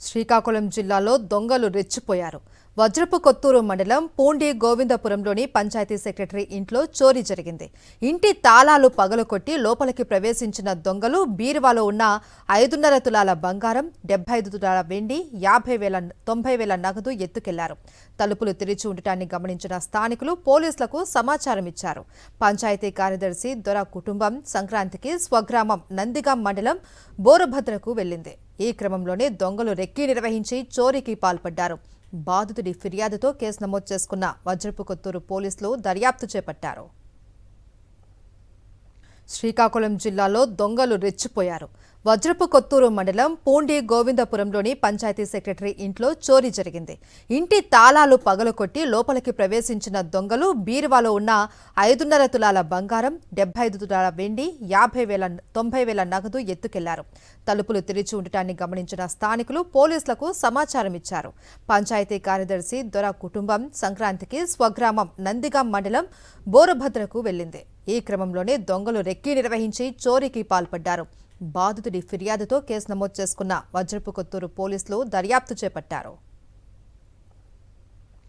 శ్రీకాకుళం జిల్లాలో దొంగలు రెచ్చిపోయారు. వజ్రపు కొత్తూరు మండలం పూండి గోవిందపురంలోని పంచాయతీ సెక్రటరీ ఇంట్లో చోరీ జరిగింది. ఇంటి తాళాలు పగలకొట్టి లోపలికి ప్రవేశించిన దొంగలు బీరువాలో ఉన్న 5.5 తులాల బంగారం, 75 తులాల వెండి, 90,000 నగదు ఎత్తుకెళ్లారు. తలుపులు తెరిచి ఉండటాన్ని గమనించిన స్థానికులు పోలీసులకు సమాచారం ఇచ్చారు. పంచాయతీ కార్యదర్శి దొర కుటుంబం సంక్రాంతికి స్వగ్రామం నందిగాం మండలం బోరభద్రకు వెళ్లింది. ఈ క్రమంలోనే దొంగలు రెక్కీ నిర్వహించి చోరీకి పాల్పడ్డారు. బాధితుడి ఫిర్యాదుతో కేసు నమోదు చేసుకున్న వజ్రపు కొత్తూరు పోలీసులు దర్యాప్తు చేపట్టారు. శ్రీకాకుళం జిల్లాలో దొంగలు రెచ్చిపోయారు. వజ్రపు కొత్తూరు మండలం పూండి గోవిందపురంలోని పంచాయతీ సెక్రటరీ ఇంట్లో చోరీ జరిగింది. ఇంటి తాళాలు పగలకొట్టి లోపలికి ప్రవేశించిన దొంగలు బీరువాలో ఉన్న 5.5 తులాల బంగారం, 75 తులాల వెండి, 90,000 నగదు ఎత్తుకెళ్లారు. తలుపులు తెరిచి ఉండటాన్ని గమనించిన స్థానికులు పోలీసులకు సమాచారం ఇచ్చారు. పంచాయతీ కార్యదర్శి దొర కుటుంబం సంక్రాంతికి స్వగ్రామం నందిగాం మండలం బోరభద్రకు వెళ్లింది. ఈ క్రమంలోనే దొంగలు రెక్కీ నిర్వహించి చోరీకి పాల్పడ్డారు. బాధితుడి ఫిర్యాదుతో కేసు నమోదు చేసుకున్న వజ్రపు కొత్తూరు పోలీసులు దర్యాప్తు చేపట్టారు.